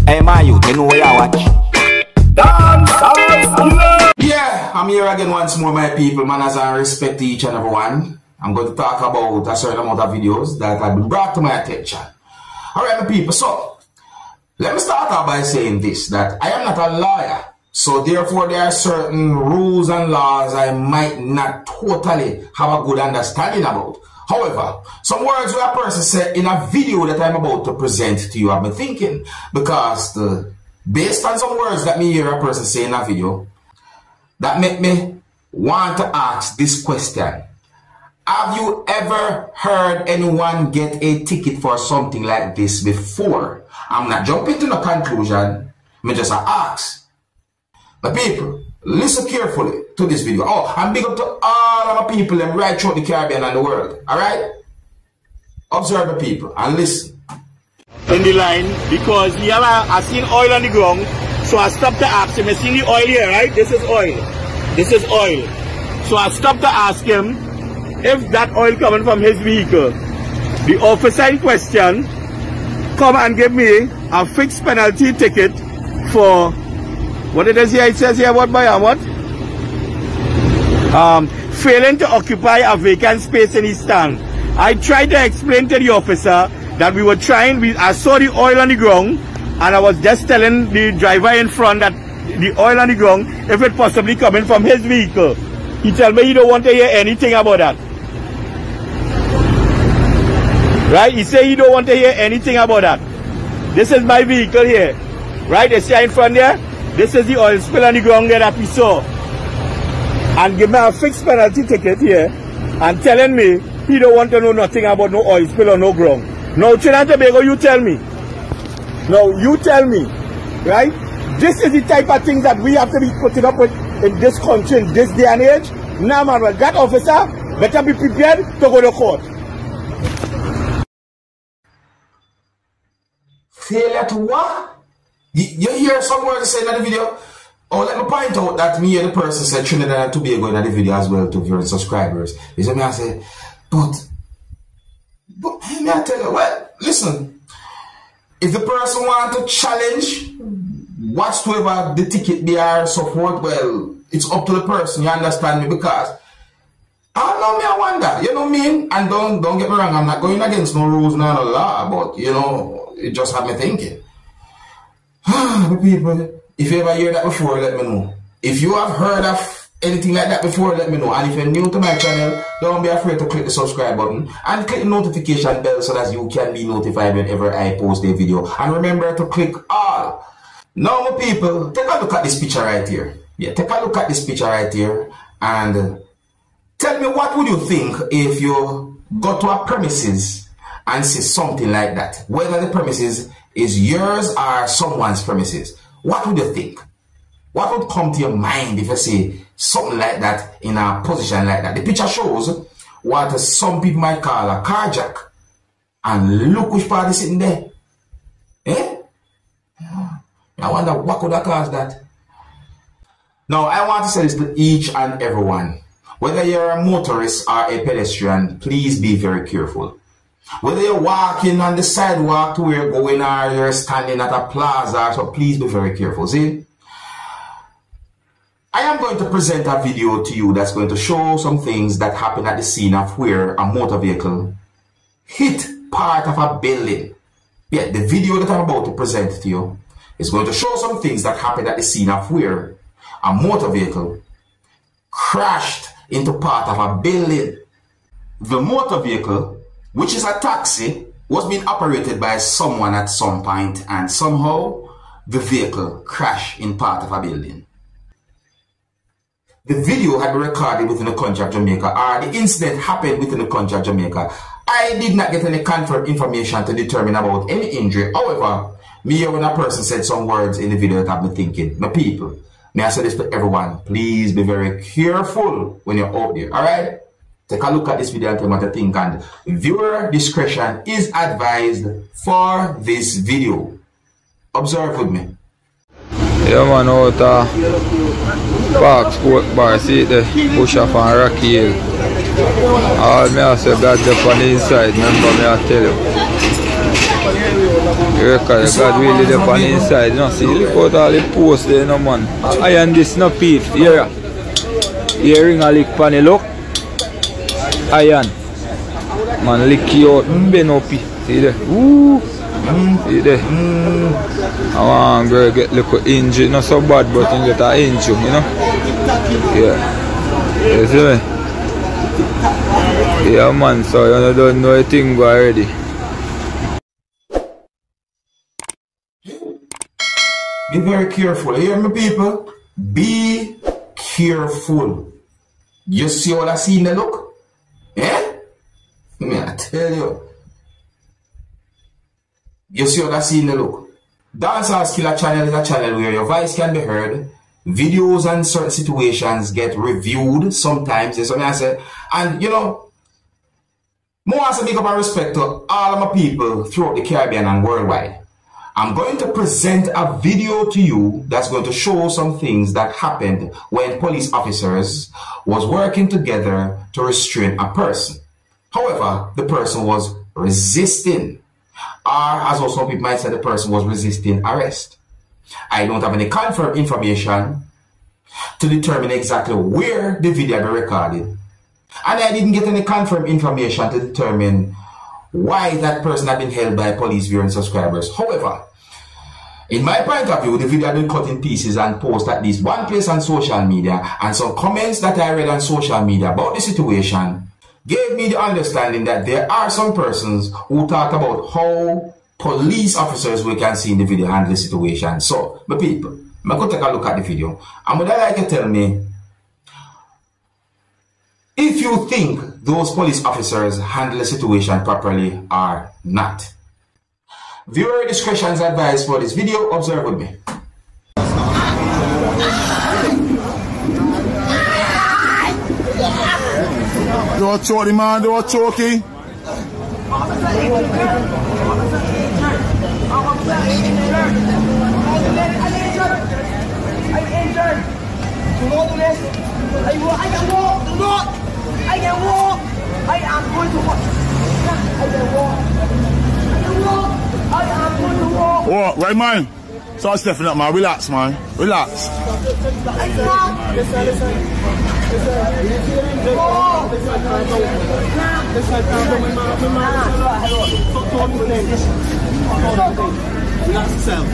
Hey, my youth, you know where you watch? Dancehall. Yeah, I'm here again once more, my people. Manners and respect to each and every one. I'm going to talk about a certain amount of videos that have been brought to my attention. Alright, my people, so let me start off by saying this, that I am not a lawyer. So therefore, there are certain rules and laws I might not totally have a good understanding about. However, some words that a person said in a video that I'm about to present to you, I've been thinking, because based on some words that me hear a person say in a video, that make me want to ask this question. Have you ever heard anyone get a ticket for something like this before? I'm not jumping to no conclusion, me just ask. But people, listen carefully to this video. Oh, I'm big up to all of the people that right throughout the Caribbean and the world. Alright? Observe the people and listen. In the line, because I seen oil on the ground, so I stopped to ask him. I seen the oil here, right? This is oil. This is oil. So I stopped to ask him if that oil coming from his vehicle. The officer in question come and give me a fixed penalty ticket for what it is here. It says here what by what? Failing to occupy a vacant space in his stand. I tried to explain to the officer that we were trying, I saw the oil on the ground, and I was just telling the driver in front that the oil on the ground, if it possibly coming from his vehicle. He tell me he don't want to hear anything about that. Right? He say he don't want to hear anything about that. This is my vehicle here. Right? You see in front there? This is the oil spill on the ground there that we saw. And give me a fixed penalty ticket here and telling me he don't want to know nothing about no oil spill or no ground. Now, Trinidad and Tobago, you tell me. Now, you tell me. Right? This is the type of things that we have to be putting up with in this country, in this day and age. Now, man, well, that officer better be prepared to go to court. Failure to what? You hear some words say in the video? Oh, let me point out that me and the person said Trinidad and Tobago in the video as well to your subscribers. They said me, I say, but me I tell you, well, listen, if the person want to challenge whatsoever the ticket they are support, well, it's up to the person, you understand me, because I don't know, me I wonder, you know what I mean? And don't get me wrong, I'm not going against no rules, no law, but you know, it just had me thinking. People, if you ever hear that before, let me know. If you have heard of anything like that before, let me know. And if you're new to my channel, don't be afraid to click the subscribe button and click the notification bell so that you can be notified whenever I post a video. And remember to click all. Now, my people, take a look at this picture right here. Yeah, take a look at this picture right here and tell me what would you think if you go to a premises and see something like that, whether the premises is yours or someone's premises. What would you think? What would come to your mind if you see something like that in a position like that? The picture shows what some people might call a carjack. And look which part is sitting there. Eh? I wonder what could have caused that. Now, I want to say this to each and everyone. Whether you're a motorist or a pedestrian, please be very careful. Whether you're walking on the sidewalk to where you're going or you're standing at a plaza, so please be very careful. See? I am going to present a video to you that's going to show some things that happen at the scene of where a motor vehicle hit part of a building. Yeah, the video that I'm about to present to you is going to show some things that happened at the scene of where a motor vehicle crashed into part of a building. The motor vehicle, which is a taxi, was being operated by someone at some point, and somehow the vehicle crashed in part of a building. The video had been recorded within the country of Jamaica, or the incident happened within the country of Jamaica. I did not get any confirmed information to determine about any injury. However, me hear when a person said some words in the video that I've been thinking. My people, may I say this to everyone, please be very careful when you're out there, alright? Take a look at this video and tell me what you think, and viewer discretion is advised for this video. Observe with me. Yeah man, out Park Sport Bar, see the push off on Rocky Hill. All me I say that up on the inside, remember me I tell you. You reckon God really there on the inside, you know? See, look out all the posts there, you know, man. Iron this, no Pete. Here. Ring a lick pan the look. Iron. Man, lick you out. Bend up. See there? Ooh. See there? I want girl get little injury. Not so bad, but you get an injury, you know? Yeah. You see me? Yeah, man, so you don't know a thing already. Be very careful. You hear me, people? Be careful. You see all I see in the look? Yeah? I tell you. You see all I see in the look? Dancehall Skilla channel is a channel where your voice can be heard. Videos and certain situations get reviewed sometimes. That's what I say. And you know, more as a big up and respect to all of my people throughout the Caribbean and worldwide. I'm going to present a video to you that's going to show some things that happened when police officers was working together to restrain a person. However, the person was resisting, or as also people might say, the person was resisting arrest. I don't have any confirmed information to determine exactly where the video be recorded, and I didn't get any confirmed information to determine why that person had been held by police viewing subscribers. However, in my point of view, the video had been cut in pieces and posted at least one place on social media, and some comments that I read on social media about the situation gave me the understanding that there are some persons who talk about how police officers we can see in the video handle the situation. So, my people, I'm going to take a look at the video, and would like to tell me if you think those police officers handle the situation properly or not. Viewer discretion is advised for this video. Observe with me. Don't choke the man, don't choke him. I'm injured. Do not do this. I can walk. Do not. I can walk. I am going to walk. I can walk. I can walk. I am going to walk. Walk, right, man? Start stepping up, man. Relax, man. Relax. Relax yourself.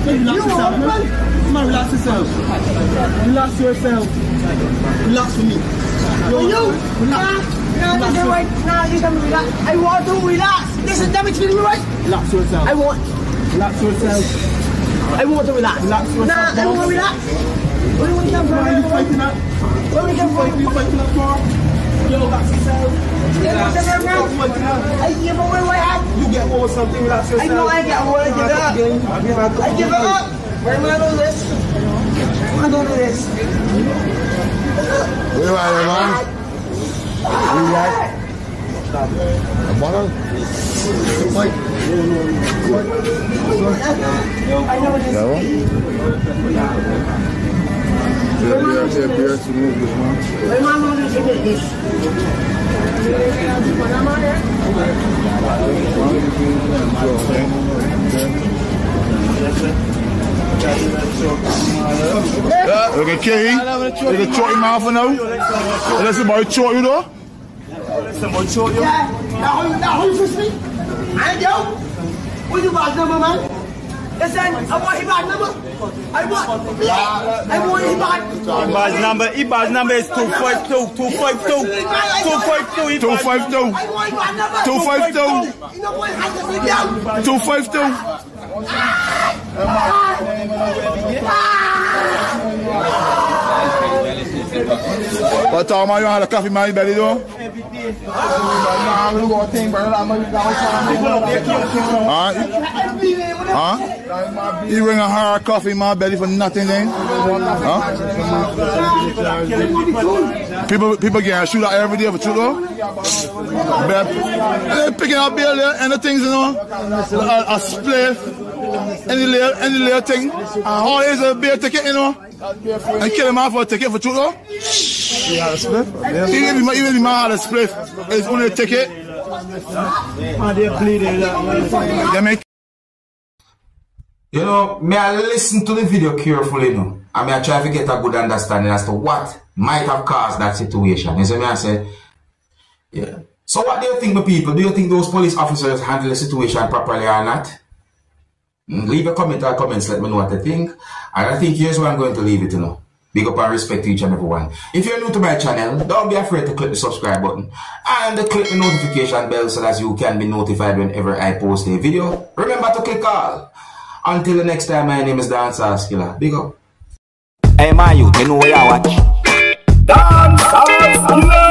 Relax yourself, man. Come on, relax yourself. Relax yourself. Relax for me. Relax. Now you can relax. I want to relax. This is damage to me, right? Relax yourself. I want. Relax yourself. I want to relax. Relax yourself. Nah, I want to relax. Where do we come from? Why are you fighting that? Where do we come from? Why are you fighting that for? Yo, relax yourself. I give away my hat. You get over something, relax yourself. I know I get away. I give it up. Where am I going to do this? I'm going to do this. Where are you, man? I know what this is. Where am I going to do this? You can kill him. You can choke him off for now. Let's see about choke you though. Yeah, now who's with me? I don't. What's your bad number, man? Listen, I want his bad number. I want his bad. His bad number is 252. 252. 252. 252. I want his bad number. 252. You know what? I can sit down. 252. What time man you had a coffee in my belly though? Huh? You bring a hard coffee in my belly for nothing then? Huh? People get shoot out every day for true though? They're picking up beer there and the things, you know, a spliff. Any little thing, always a beer ticket, you know, and kill him off for a ticket for two though. Even the man had a split, it's only a ticket. They make You know, may I listen to the video carefully, and may I try to get a good understanding as to what might have caused that situation. You see me I say? Yeah. So what do you think, my people? Do you think those police officers handle the situation properly or not? Leave a comment or comments, let me know what you think. And I think here's where I'm going to leave it, Big up and respect to each and every one. If you're new to my channel, don't be afraid to click the subscribe button and click the notification bell so that you can be notified whenever I post a video. Remember to click all. Until the next time, my name is Dancehall Skilla. Big up. Hey, my youth, you know where you watch? Dancehall Skilla!